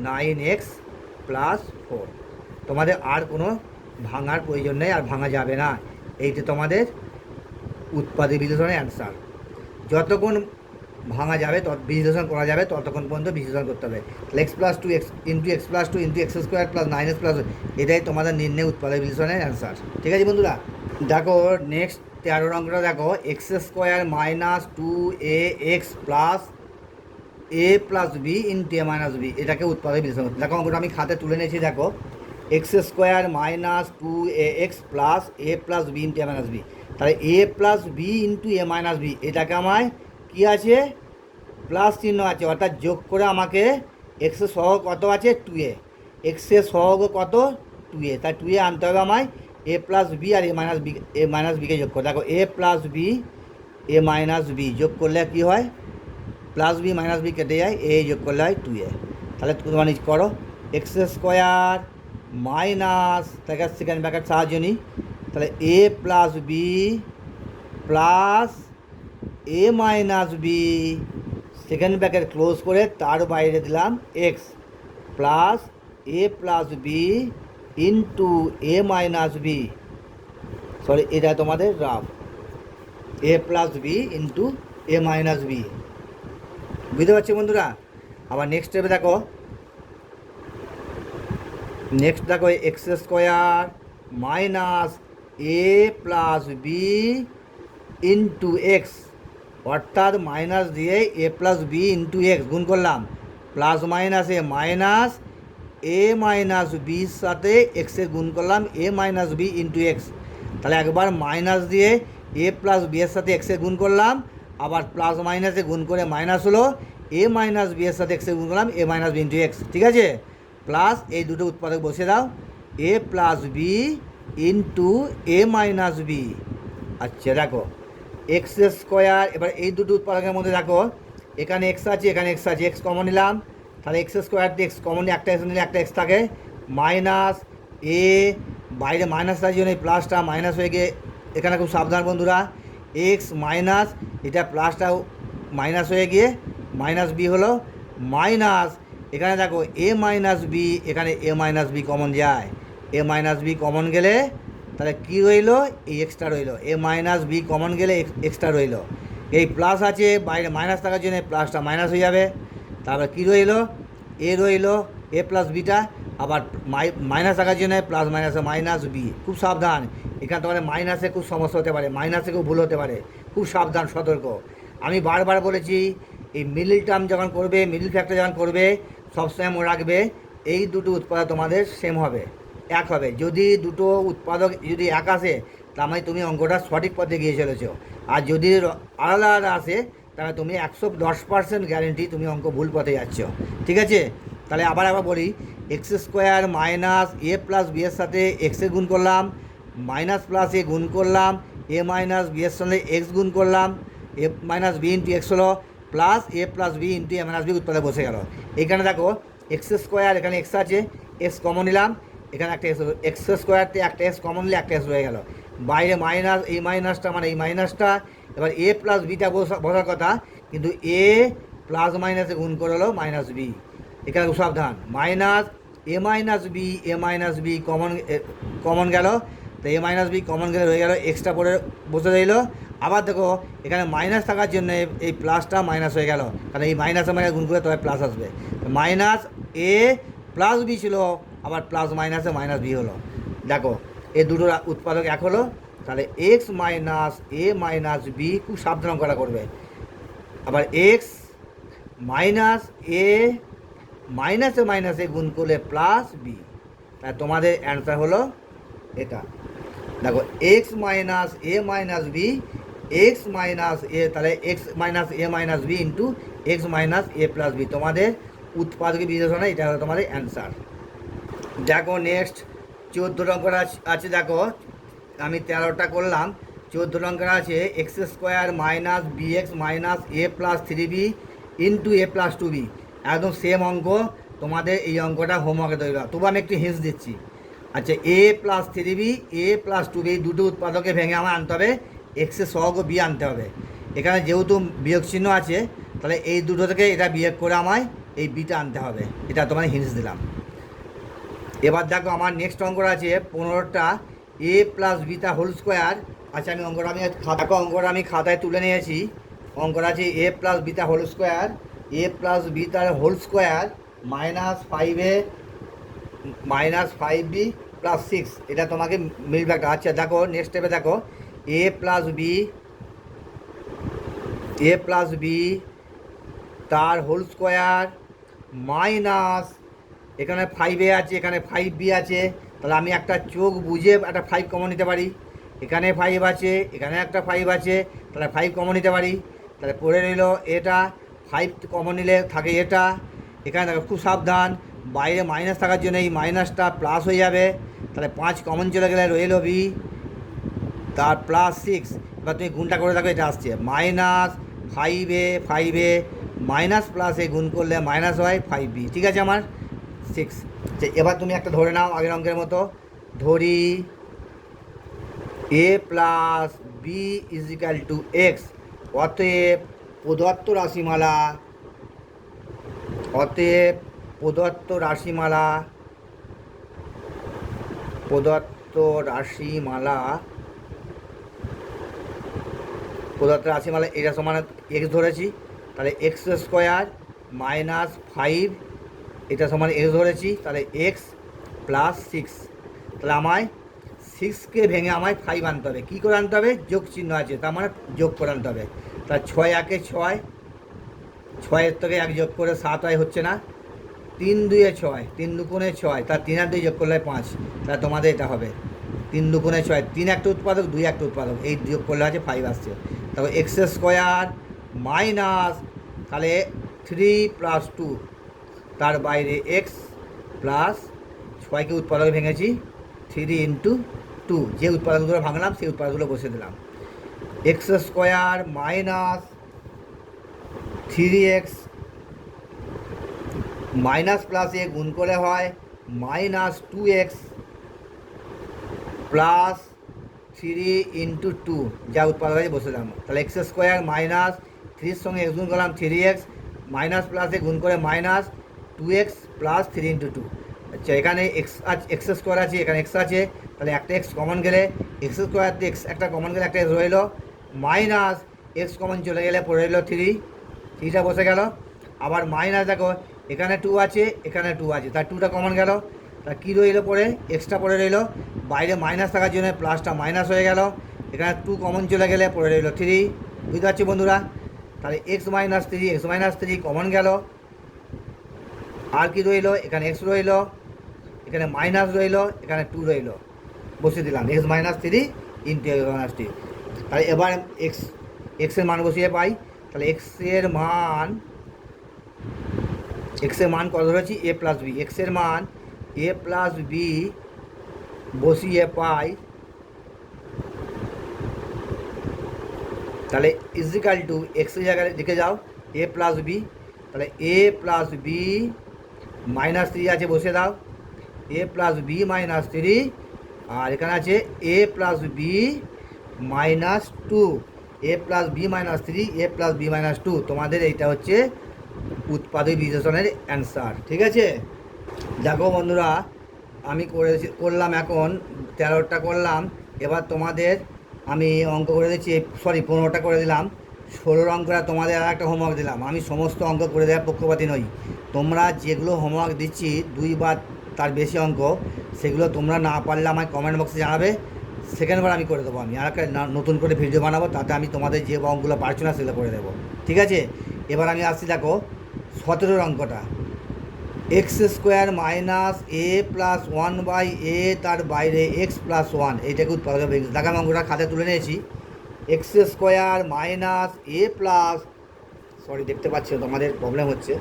9x plus 4। তোমাদের আর কোনো ভাঙার প্রয়োজন নেই, আর ভাঙা যাবে না। এইটা তোমাদের উৎপাদক বিশ্লেষণের অ্যান্সার। যতক্ষণ ভাঙা যাবে বিশ্লেষণ করা যাবে ততক্ষণ পর্যন্ত বিশ্লেষণ করতে হবে। তাহলে x plus 2 x into X plus 2 into x square plus 9x plus, এটাই তোমাদের নির্ণয় উৎপাদক বিশ্লেষণের অ্যান্সার। ঠিক আছে বন্ধুরা, দেখো নেক্সট 13 অঙ্কটা দেখো, X square minus 2ax plus A plus B into A minus B, এটাকে উৎপাদক বিশ্লেষণ করতে। দেখো অঙ্কটা আমি খাতে তুলে নিয়েছি, দেখো X square minus 2ax plus A plus B into A minus B, তাহলে A plus B into A minus B, এটাকে আমায় কী আছে প্লাস চিহ্ন আছে, অর্থাৎ যোগ করে আমাকে এক্সের সহগ কত আছে 2a, এক্সের সহগ কত 2a, তাই 2a আনতে হবে আমায় এ প্লাস বি আর এ মাইনাস বিকে যোগ করে। দেখো A plus B A minus B যোগ করলে কী হয়, প্লাস বি মাইনাস বি কেটে যায়, এ যোগ করলে হয় 2a। তাহলে তোমরা নিজ করো এক্স স্কোয়ার মাইনাস, তাকে সেকেন্ড ব্র্যাকেট সাহায্য নিই, তাহলে A plus B plus A minus B, second bracket close করে তার বাইরে দিলাম X plus A plus B into A minus B, sorry এটা তোমাদের rough, A plus B into A minus B. বুঝতে পারছি বন্ধুরা? আবার নেক্সট স্টেপে দেখো, নেক্সট দেখো X square minus A plus B into X, অর্থাৎ মাইনাস দিয়ে A plus B into x গুণ করলাম, প্লাস মাইনাসে মাইনাস এ মাইনাস বির সাথে এক্সের গুণ করলাম এ মাইনাস বি ইন্টু এক্স, তাহলে একবার মাইনাস দিয়ে এ প্লাস বি এর সাথে এক্সের গুণ করলাম, আবার প্লাস মাইনাসে গুণ করে মাইনাস হলো এ মাইনাস বি এর সাথে এক্সের গুণ করলাম এ মাইনাস বি ইন্টু এক্স। ঠিক আছে, প্লাস এই দুটো উৎপাদক বসে দাও, এ plus B into A minus B. আচ্ছা দেখো এক্স স্কোয়ার, এবার এই দুটো উৎপাদকের মধ্যে দেখো এখানে এক্স আছে এখানে এক্স আছে, এক্স কমন নিলাম, তাহলে এক্স স্কোয়ার দিয়ে এক্স কমন একটা এক্স নিলে একটা এক্স থাকে, মাইনাস এ বাইরে মাইনাস তার জন্য এই প্লাসটা মাইনাস হয়ে গিয়ে, এখানে খুব সাবধান বন্ধুরা, এক্স মাইনাস এটা প্লাসটাও মাইনাস হয়ে গিয়ে মাইনাস বি হলো, মাইনাস এখানে দেখো এ মাইনাস বি, এখানে এ মাইনাস বি কমন যায়, এ মাইনাস বি কমন গেলে তাহলে কী রইল, এই এক্সট্রা রইল, এ মাইনাস বি কমন গেলে এক্সট্রা রইল, এই প্লাস আছে বাইরে মাইনাস থাকার জন্য প্লাসটা মাইনাস হয়ে যাবে, তারপরে কী রইল এ রইল এ প্লাস বিটা, আবার মাইনাস থাকার জন্য প্লাস মাইনাসে মাইনাস বি। খুব সাবধান, এখানে তোমাদের মাইনাসে খুব সমস্যা হতে পারে, মাইনাসে খুব ভুল হতে পারে, খুব সাবধান সতর্ক। আমি বারবার বলেছি এই মিডল টার্ম যখন করবে, মিডল ফ্যাক্টর যখন করবে, সবসময় মনে রাখবে এই দুটো উৎপাদক তোমাদের সেম হবে, এক হবে। যদি দুটো উৎপাদক যদি এক আসে তার মানে তুমি অঙ্কটা সঠিক পথে গিয়ে চলেছ, আর যদি আলাদা আলাদা আসে তাহলে তুমি 110% গ্যারেন্টি তুমি অঙ্ক ভুল পথে যাচ্ছ। ঠিক আছে, তাহলে আবার বলি, x square minus A plus B এর সাথে এক্সের গুণ করলাম, মাইনাস প্লাস এ গুণ করলাম, এ মাইনাস বি এর সঙ্গে এক্স গুণ করলাম, এ মাইনাস বি ইন্টু এক্স হলো, plus A plus B into A minus B উৎপাদক বসে গেল। এইখানে দেখো এক্স স্কোয়ার, এখানে এক্স আছে, এক্স কমন নিলাম, এখানে একটা এক্স, এক্স স্কোয়ারতে একটা এক্স কমন নিলে একটা এক্স রয়ে গেল, বাইরে মাইনাস এই মাইনাসটা মানে এই মাইনাসটা, এবার এ প্লাস বিটা বসার কথা, কিন্তু এ প্লাস মাইনাসে গুণ করে হলো মাইনাস বি। এখানে সাবধান, minus A minus B common গেল, তো এ মাইনাস বি কমন গেলে রয়ে গেল এক্সট্রা পরে বসে রইল। আবার দেখো এখানে মাইনাস থাকার জন্য এই প্লাসটা মাইনাস হয়ে গেল, কারণ এই মাইনাসে মাইনাস গুণ করে তবে প্লাস আসবে, মাইনাস এ প্লাস বি ছিল, আবার প্লাস মাইনাসে মাইনাস বি হলো। দেখো এই দুটোর উৎপাদক এক হলো, তাহলে X minus A minus B, খুব সাবধান করা করবে। আবার এক্স মাইনাস এ মাইনাসে মাইনাসে গুণ করলে প্লাস বি। তাই তোমাদের অ্যান্সার হলো এটা। দেখো X minus A minus B, X minus A, তাহলে X minus A minus B into X minus A plus B, তোমাদের উৎপাদক বিশ্লেষণে এটা হলো তোমাদের অ্যান্সার। দেখো নেক্সট 14 অঙ্কের আছে। দেখো আমি 13টা করলাম, 14 অঙ্কের আছে X square minus B X minus A plus 3বি ইন্টু এ প্লাস 2বি। একদম সেম অঙ্ক, তোমাদের এই অঙ্কটা হোমওয়ার্কে তৈরি করা। তবু আমি একটু হিন্টস দিচ্ছি। আচ্ছা এ প্লাস 3বি, এ প্লাস 2বি, এই দুটো উৎপাদকে ভেঙে আমার আনতে হবে এক্সের সহগ বি আনতে হবে। এখানে যেহেতু বিয়োগ চিহ্ন আছে, তাহলে এই দুটো থেকে এটা বিয়োগ করে আমায় এই বিটা আনতে হবে। এটা তোমার হিন্টস দিলাম। এবার দেখো আমার নেক্সট অঙ্কটা আছে 15টা এ প্লাস বিটা হোল স্কোয়ার। আচ্ছা আমি অঙ্কটা আমি খাতায় তুলে নিয়েছি। অঙ্কটা আছে এ প্লাস বিটা হোল স্কোয়ার, এ প্লাস বিটার whole square minus 5a minus 5b plus 6, এটা তোমাকে মিলবে একটা। আচ্ছা দেখো নেক্সট স্টেপে দেখো এ প্লাস বি তার হোল স্কোয়ার মাইনাস, এখানে 5a আছে, এখানে 5b আছে, তাহলে আমি একটা চোখ বুঝে একটা 5 কমন নিতে পারি। এখানে 5 আছে, এখানে একটা 5 আছে, তাহলে 5 কমন নিতে পারি। তাহলে পড়ে রইল এটা, 5 কমন নিলে থাকে এটা। এখানে দেখো খুব সাবধান, বাইরে মাইনাস থাকার জন্য এই মাইনাসটা প্লাস হয়ে যাবে। তাহলে 5 কমন চলে গেলে রইল বি তার প্লাস 6। এবার তুমি গুণটা করে দেখো, এটা আসছে মাইনাস 5a মাইনাস প্লাসে গুণ করলে মাইনাস হয় 5b। ঠিক আছে আমার 6। এবার তুমি একটা ধরে নাও আগের অঙ্কের মতো, ধরি A plus B is equal to X. অতএব প্রদত্ত রাশিমালা এটা সমান এক্স ধরেছি, তাহলে এক্স স্কোয়ার মাইনাস 5 এটা সমান এক্স ধরেছি, তাহলে এক্স প্লাস 6। তাহলে আমায় 6কে ভেঙে আমায় 5 আনতে হবে। কী করে আনতে হবে? যোগ চিহ্ন আছে, তার মানে যোগ করে আনতে হবে। তাহলে 6 একে 6, 6-এর থেকে 1 যোগ করে 7 হয়, হচ্ছে না। 3 2-এ 6, 3 2 6, তার 3 আর 2 যোগ করলে 5। তাহলে তোমাদের এটা হবে 3 2 6, 3 একটা উৎপাদক, 2 একটা উৎপাদক, এই যোগ করলে আছে 5 আসছে। তারপর এক্স স্কোয়ার মাইনাস, তাহলে 3 প্লাস 2 তার বাইরে এক্স প্লাস 6কে উৎপাদকে ভেঙেছি 3 ইন্টু 2, যে উৎপাদকগুলো ভাঙলাম সেই উৎপাদকগুলো বসে দিলাম। X square minus 3x minus প্লাসে গুণ করে হয় মাইনাস 2x প্লাস 3 ইন্টু 2, যা উৎপাদক আছে বসে দিলাম। তাহলে এক্স স্কোয়ার মাইনাস 3-এর সঙ্গে এক্স গুণ করলাম 3x মাইনাস প্লাসে গুণ করে মাইনাস 2x প্লাস 3 ইন্টু 2। আচ্ছা এখানে এক্স স্কোয়ার আছে, এখানে এক্স আছে, তাহলে একটা এক্স কমন গেলে এক্স স্কোয়ার এক্স একটা কমন গেলে একটা এক্স রইল, মাইনাস এক্স কমন চলে গেলে পড়ে রইল 3টা বসে গেল। আবার মাইনাস দেখো এখানে 2 আছে, এখানে 2 আছে, তার 2টা কমন গেল, তা কী রইল পড়ে? এক্সট্রা পড়ে রইল, বাইরে মাইনাস থাকার জন্য প্লাসটা মাইনাস হয়ে গেল। এখানে 2 কমন চলে গেলে পড়ে রইল 3। বুঝতে পারছি বন্ধুরা? তাহলে এক্স মাইনাস 3 কমন গেল। আর কি রইল? এখানে এক্স রইল, এখানে মাইনাস রইল, এখানে 2 রইল, বসিয়ে দিলাম x minus 3 into X minus 3। তাহলে এবার এক্সের মান বসিয়ে পাই। তাহলে এক্সের মান কত ধরেছি? এ প্লাস বি। এক্সের মান এ প্লাস বি বসিয়ে পাই, তাহলে ইজিক্যাল টু এক্সের জায়গায় লিখে যাও এ প্লাস বি। তাহলে এ প্লাস বি মাইনাস 3 আছে, বসে দাও এ প্লাস বি মাইনাস 3, আর এখানে আছে A plus B minus 2, A plus B minus 3, A plus B minus 2। তোমাদের এইটা হচ্ছে উৎপাদক বিশ্লেষণের অ্যান্সার। ঠিক আছে? দেখো বন্ধুরা, আমি করলাম এখন 13টা করলাম। এবার তোমাদের আমি অঙ্ক করে দিচ্ছি, 15টা করে দিলাম। 16 অঙ্কটা তোমাদের আর একটা হোমওয়ার্ক দিলাম। আমি সমস্ত অঙ্ক করে দেওয়ার পক্ষপাতী নই। তোমরা যেগুলো হোমওয়ার্ক দিচ্ছি 2 বা তার বেশি অঙ্ক, সেগুলো তোমরা না পারলে আমায় কমেন্ট বক্সে জানাবে, সেকেন্ডবার আমি করে দেবো। আমি আর একটা নতুন করে ভিডিও বানাবো, তাতে আমি তোমাদের যে অঙ্কগুলো পারছো না সেগুলো করে দেবো। ঠিক আছে? এবার আমি আসছি, দেখো 17 অঙ্কটা। X square minus A plus one by A তার বাইরে এক্স প্লাস ওয়ান, এইটাকে উৎপাদক বিঘ্ন। দেখো আমি অঙ্কটা খাতায় তুলে নিয়েছি। X square minus A plus, sorry দেখতে পাচ্ছ তোমাদের প্রবলেম হচ্ছে,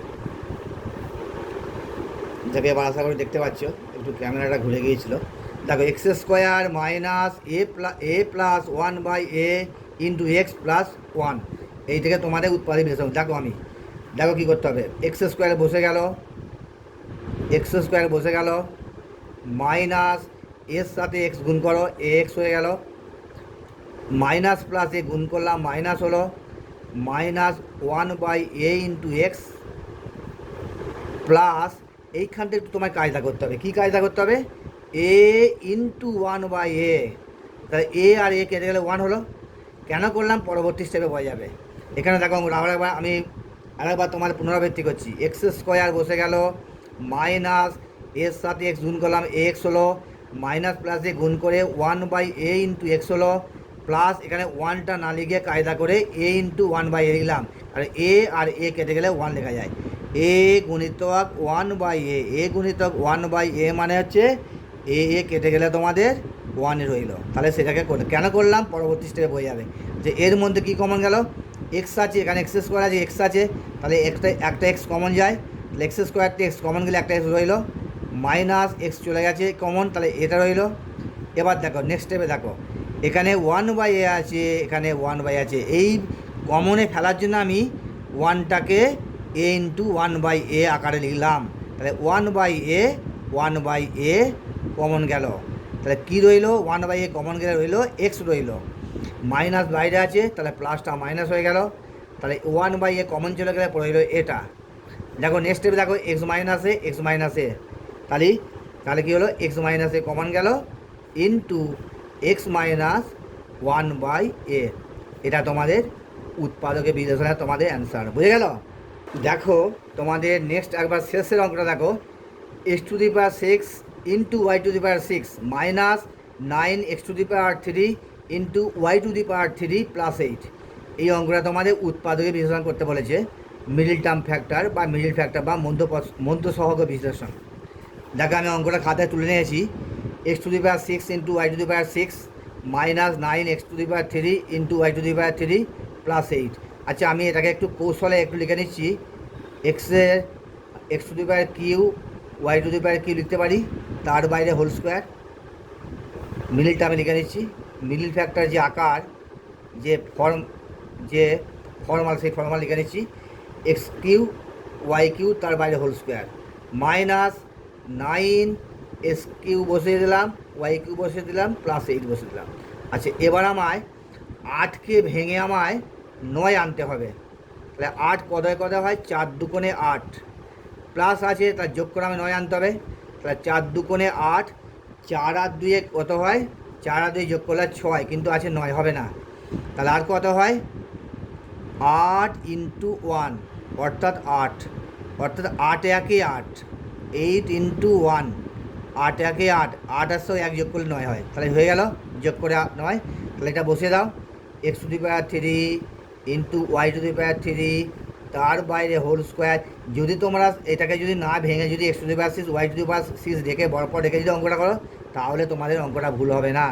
যাকে এবার আশা করি দেখতে পাচ্ছ, একটু ক্যামেরাটা ঘুরে গিয়েছিল। দেখো X square minus A plus one by A into X plus one, এই থেকে তোমাদের উৎপাদক বিঘ্ন। দেখো কী করতে হবে, এক্স স্কোয়ার বসে গেল, এক্স স্কোয়ার বসে গেল, মাইনাস এর সাথে এক্স গুণ করো, এ এক্স হয়ে গেল, মাইনাস প্লাস এ গুণ করলাম মাইনাস হলো, minus one by A into X plus, এইখান থেকে একটু তোমায় কায়দা করতে হবে। কী কায়দা করতে হবে, এ ইন্টু ওয়ান বাই এ, তাহলে এ আর এ কেটে গেলে ওয়ান হলো। কেন করলাম পরবর্তী স্টেপে বোঝা যাবে। এখানে দেখো আরেকবার তোমার পুনরাবৃত্তি করছি। এক্স স্কোয়ার বসে গেল, মাইনাস এর সাথে এক্স গুণ করলাম, এ এক্স হলো, মাইনাস প্লাসে গুণ করে one by A into X হলো, প্লাস এখানে ওয়ানটা না লিখে কায়দা করে A into one by A লিখলাম, আর এ কেটে গেলে ওয়ান লেখা যায়। এ গুণিতক ওয়ান বাই এ গুণিতক ওয়ান বাই এ মানে হচ্ছে এ কেটে গেলে তোমাদের ওয়ানে রইল। তাহলে সেটাকে কেন করলাম পরবর্তী স্টেপে বোঝা যাবে যে এর মধ্যে কী কমন গেল, এক্স আছে, এখানে এক্স স্কোয়ার আছে, এক্স আছে, তাহলে একটা এক্স কমন যায়, তাহলে এক্স স্কোয়ারটি এক্স কমন গেলে একটা এক্স রইল, মাইনাস এক্স চলে গেছে কমন, তাহলে এটা রইল। এবার দেখো নেক্সট স্টেপে দেখো, এখানে ওয়ান বাই এ আছে, এখানে ওয়ান বাই আছে, এই কমনে ফেলার জন্য আমি ওয়ানটাকে এ ইন্টু ওয়ান বাই এ আকারে লিখলাম, তাহলে ওয়ান বাই এ কমন গেল, তাহলে কী রইল, ওয়ান বাই এ কমন গেলে রইল এক্স রইল, মাইনাস বাইরে আছে, তাহলে প্লাসটা মাইনাস হয়ে গেল, তাহলে ওয়ান বাই এ কমন চলে গেলে পড়ে রইল এটা। দেখো নেক্সট স্টেপে দেখো এক্স মাইনাসে, তাহলে কী হলো, এক্স মাইনাসে কমন গেল into X minus one by A, এটা তোমাদের উৎপাদকে বিশ্লেষণে তোমাদের অ্যান্সার, বুঝে গেল। দেখো তোমাদের নেক্সট একবার শেষের অঙ্কটা দেখো, X to the power six into Y to the power six minus nine X to the power three into Y to the power three plus eight, এই অঙ্কটা তোমাদের উৎপাদকে বিশ্লেষণ করতে বলেছে, মিডিল টার্ম ফ্যাক্টর বা মধ্য সহগ বিশ্লেষণ। দেখো আমি অঙ্কটা খাতায় তুলে নিয়েছি, X to the power six into Y to the power six minus nine X to the power three into Y to the power three plus eight. আচ্ছা আমি এটাকে একটু কৌশলে একটু লিখে নিচ্ছি, X to the power Q Y to the power Q লিখতে পারি, তার বাইরে হোল স্কোয়ার, মিডিলটা আমি লিখে নিচ্ছি, মিডিল ফ্যাক্টর যে আকার যে ফর্মাল সেই ফর্মাল লিখে নিচ্ছি, এক্স কিউ ওয়াই কিউ তার বাইরে whole square minus nine S Q বসিয়ে দিলাম, ওয়াই কিউ বসিয়ে দিলাম, প্লাস এইট বসিয়ে দিলাম। আচ্ছা এবার আমায় আটকে ভেঙে আমায় নয় আনতে হবে, তাহলে আট কদয় হয়, চার দুকোণে আট, প্লাস আছে তার যোগ করে আমি নয় আনতে হবে, তাহলে চার দুকোণে আট, চার আর দুয়ে কত হয়, চার আর দুই যোগ করলে ছয়, কিন্তু আছে নয় হবে না, তাহলে আর কত হয়, আট ইন্টু ওয়ান অর্থাৎ আট একে আট, এইট ইন্টু ওয়ান, আট একে আট, আট আর এক যোগ করলে নয় হয়, তাহলে হয়ে গেল যোগ করে নয়, তাহলে এটা বসিয়ে দাও, X to the power three into Y to the power three তার বাইরে হোল স্কোয়ার। যদি তোমরা এটাকে যদি না ভেঙে যদি X to the power six Y to the power six রেখে বরপর রেখে যদি অঙ্কটা করো তাহলে তোমাদের অঙ্কটা ভুল হবে না।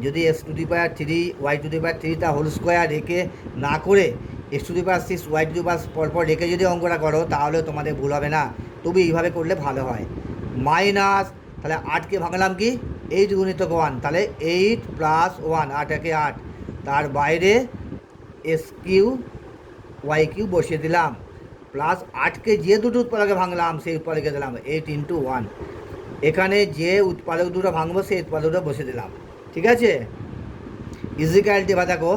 যদি X to the power three Y to the power three তা হোল স্কোয়ার রেখে না করে X to the power six Y to the power পরপর রেখে যদি অঙ্কটা করো তাহলে তোমাদের ভুল হবে না, তবে এইভাবে করলে ভালো হয়। মাইনাস, তাহলে আটকে ভাঙলাম কি, এইট গুণিতক ওয়ান, তাহলে এইট প্লাস ওয়ান, আট একে আট, তার বাইরে এস কিউ ওয়াই কিউ বসিয়ে দিলাম, প্লাস আটকে যে দুটো উৎপাদকে ভাঙলাম সেই উৎপাদকে দিলাম এইট ইন্টু ওয়ান, এখানে যে উৎপাদক দুটো ভাঙবো সেই উৎপাদক দুটো বসে দিলাম, ঠিক আছে। ইজিক্যালটি বা দেখো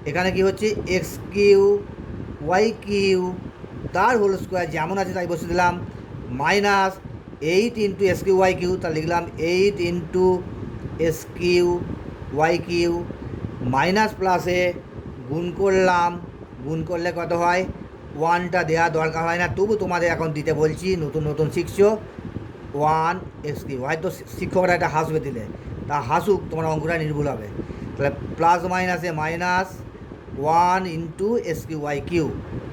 এখানে কি হচ্ছে, এক্স কিউ ওয়াই কিউ তার হোল স্কোয়ার যেমন আছে তাই বসে দিলাম, minus eight into S Q Y Q, তা লিখলাম eight into S Q Y Q, minus প্লাসে গুণ করলাম, গুণ করলে কত হয়, ওয়ানটা দেওয়া দরকার হয় না, তবু তোমাদের এখন দিতে বলছি, নতুন শিখছো, ওয়ান এক্স কিউ, হয়তো শিক্ষকরা এটা হাসবে দিলে, তা হাসুক, তোমার অঙ্কটা নির্ভুল হবে। তাহলে প্লাস মাইনাসে minus one into S Q Y cube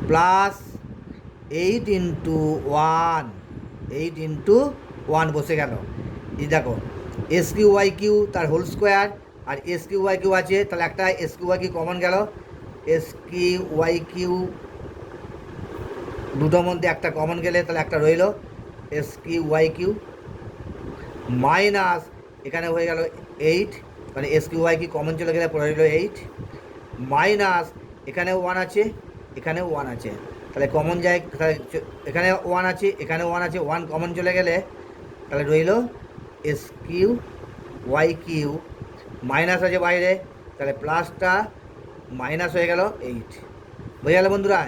plus eight into one eight into one বসে গেল। এই দেখো এস কিউ ওয়াই কিউ তার হোল স্কোয়ার আর এস কিউ ওয়াই কিউ আছে, তাহলে একটা x Q Y cube common গেল। এস কিউ ওয়াই কিউ দুটোর মধ্যে একটা কমন গেলে তাহলে একটা রইল x Q Y Q minus এখানে হয়ে গেল এইট, মানে x Q Y cube common চলে গেলে পড়ে রইল এইট মাইনাস এখানেও ওয়ান আছে এখানেও ওয়ান আছে, তাহলে কমন যায়, তাহলে এখানে ওয়ান আছে এখানে ওয়ান আছে, ওয়ান কমন চলে গেলে তাহলে রইল x Q Y Q minus আছে বাইরে, তাহলে প্লাসটা মাইনাস হয়ে গেল এইট। বুঝে গেল বন্ধুরা?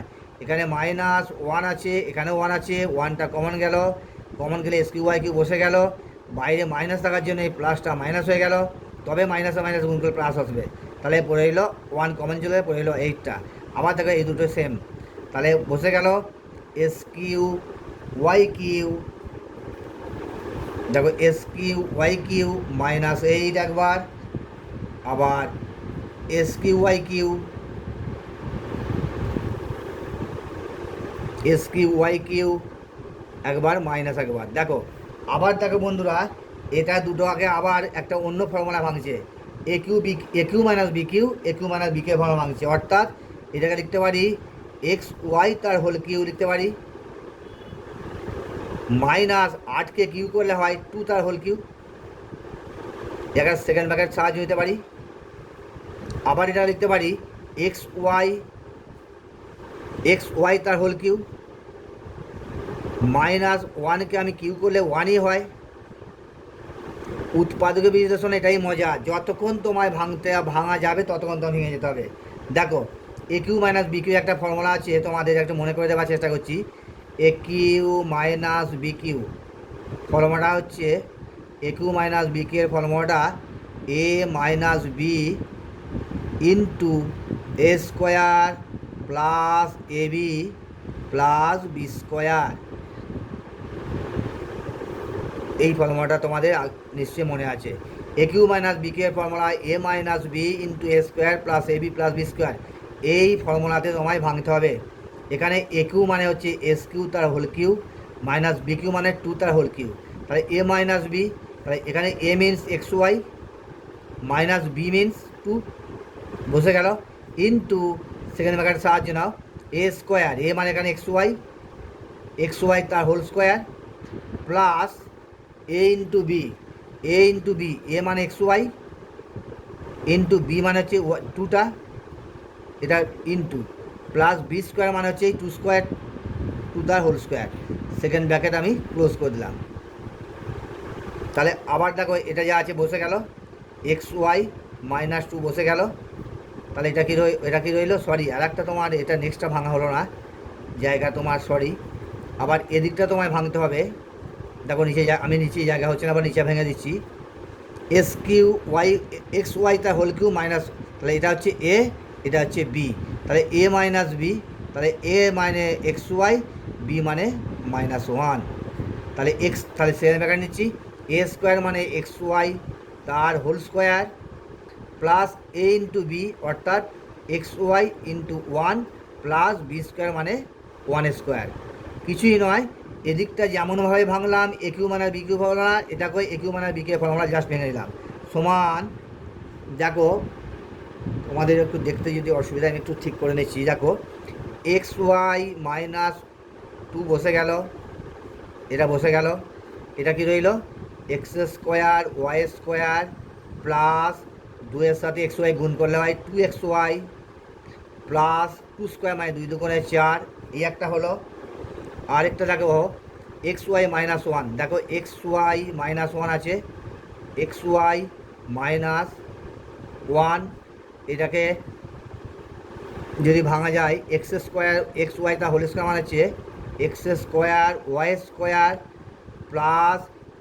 এখানে মাইনাস ওয়ান আছে এখানেও ওয়ান আছে, ওয়ানটা কমন গেল, কমন গেলে এস কিউ ওয়াই কিউ বসে গেল, বাইরে মাইনাস থাকার জন্য এই প্লাসটা মাইনাস হয়ে গেল, তবে মাইনাসে মাইনাস গুণ করে প্লাস আসবে, তাহলে পড়ে এলো ওয়ান কমন চলে পড়ে এলো এইটটা। আবার দেখো এই দুটো সেম, তাহলে বসে গেল এস কিউ ওয়াই কিউ, দেখো x Q Y Q minus eight একবার, আবার x Q Y cube x Q Y cube একবার মাইনাস একবার। দেখো আবার দেখো বন্ধুরা, এটা দুটো আগে আবার একটা অন্য ফর্মুলা ভাঙছে, A cube minus B cube A cube minus B cube formula ভাঙছে, অর্থাৎ এটাকে লিখতে পারি এক্স ওয়াই তার হোল কিউ লিখতে পারি মাইনাস আটকে কিউ করলে হয় টু তার হোল কিউ, এটা সেকেন্ড ব্র্যাকেট সাহায্য নিতে পারি। আবার এটা লিখতে পারি এক্স ওয়াই তার হোল কিউ মাইনাস ওয়ানকে আমি কিউ করলে ওয়ানই হয়। উৎপাদকের বিশ্লেষণ এটাই মজা, যতক্ষণ তোমায় ভাঙা যাবে ততক্ষণ তোমার ভেঙে যেতে হবে। দেখো এ কিউ মাইনাস বি কিউ একটা ফর্মুলা আছে, তোমাদের একটা মনে করে দেওয়ার চেষ্টা করছি। এ কিউ মাইনাস বি কিউ ফর্মুলাটা হচ্ছে এ কিউ মাইনাস বি কিউ এর ফর্মুলাটা এ minus B into A square plus A B plus B square. এই ফর্মুলাটা তোমাদের নিশ্চয়ই মনে আছে। এ কিউ মাইনাস বি কিউ এর formula A minus B into A square plus A B plus B square. এই ফর্মুলাতে তোমায় ভাঙতে হবে। এখানে এ কিউ মানে হচ্ছে এস কিউ তার whole cube minus B cube মানে টু তার হোল কিউ, তাহলে এ মাইনাস বি, তাহলে এখানে A means X Y minus B means two বসে গেল ইন্টু সেকেন্ড ব্র্যাকেটের সাহায্য নাও এ স্কোয়ার, এ মানে এখানে এক্স ওয়াই তার whole square plus A into B A মানে এক্স ওয়াই ইন্টু বি মানে হচ্ছে টুটা এটা ইন্টু প্লাস বি স্কোয়ার মানে হচ্ছে এই টু স্কোয়ার টু তার হোল স্কোয়ার, সেকেন্ড ব্র্যাকেট আমি ক্লোজ করে দিলাম। তাহলে আবার দেখো এটা যা আছে বসে গেল এক্স ওয়াই মাইনাস টু বসে গেল, তাহলে এটা কি রইল সরি আর একটা তোমার এটা নেক্সটটা ভাঙা হলো না জায়গা তোমার সরি, আবার এদিকটা তোমায় ভাঙতে হবে। দেখো আমি নিচে জায়গা হচ্ছে না, আবার নিচে ভেঙে দিচ্ছি x Q y x Y তার হোল কিউ মাইনাস, তাহলে এটা হচ্ছে এ এটা হচ্ছে বি, তাহলে এ মাইনাস বি, তাহলে এ মানে এক্স ওয়াই বি মানে মাইনাস ওয়ান, তাহলে তাহলে সেকেন্ড ব্র্যাকেট নিচ্ছি এ স্কোয়ার মানে এক্স ওয়াই তার whole square plus A into B অর্থাৎ X Y into one plus B square মানে ওয়ান স্কোয়ার। কিছুই নয়, এদিকটা যেমনভাবে ভাঙলাম A cube minus B cube formula, এটাকে A cube minus B cube formula just ভেঙে দিলাম সমান। দেখো তোমাদের একটু দেখতে যদি অসুবিধা আমি একটু ঠিক করে নিচ্ছি। দেখো এক্স ওয়াই মাইনাস টু বসে গেল, এটা বসে গেল, এটা কি রইল x square y square plus দুয়ের সাথে এক্স ওয়াই গুণ করলে হয় two x y plus two square মানে দুই দুগুণে চার, এই একটা হলো। আরেকটা দেখো এক্স ওয়াই মাইনাস ওয়ান, দেখো এক্স ওয়াই মাইনাস ওয়ান আছে এক্স ওয়াই মাইনাস ওয়ান, এটাকে যদি ভাঙা যায় এক্স স্কোয়ার এক্স ওয়াই তা হোল স্কোয়ার মানে হচ্ছে x square y square plus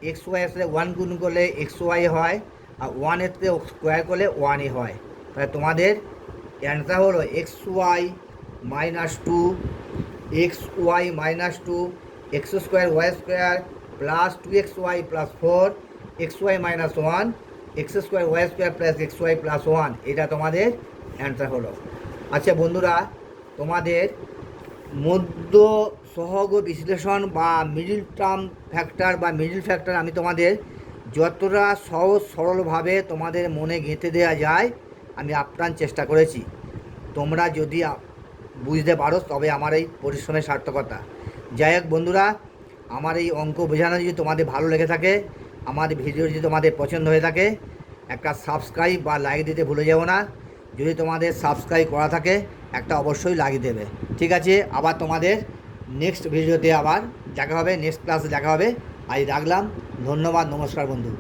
x y আসলে ওয়ান গুণ করলে এক্স ওয়াই হয় আর ওয়ানের স্কোয়ার করলে ওয়ানই হয়। তাহলে তোমাদের অ্যান্সার হলো x Y minus two x Y minus two x square y square plus two x y plus four x Y minus one x square y square plus x y plus one, এটা তোমাদের answer হলো। আচ্ছা বন্ধুরা, তোমাদের মধ্য সহগ বিশ্লেষণ বা মিডিল টার্ম ফ্যাক্টর বা মিডিল ফ্যাক্টর আমি তোমাদের যতটা সহজ সরলভাবে তোমাদের মনে গেঁথে দেওয়া যায় আমি আপ্রাণ চেষ্টা করেছি। তোমরা যদি বুঝতে পারো তবে আমার এই পরিশ্রমের সার্থকতা। যাই হোক বন্ধুরা, আমার এই অঙ্ক বোঝানো যদি তোমাদের ভালো লেগে থাকে, আমার ভিডিও যদি তোমাদের পছন্দ হয়ে থাকে, একটা সাবস্ক্রাইব বা লাইক দিতে ভুলে যাবো না। যদি তোমাদের সাবস্ক্রাইব করা থাকে একটা অবশ্যই লাইক দেবে। ঠিক আছে, আবার তোমাদের নেক্সট ভিডিওতে আবার দেখা হবে, নেক্সট ক্লাসে দেখা হবে। আজ রাখলাম, ধন্যবাদ, নমস্কার বন্ধু।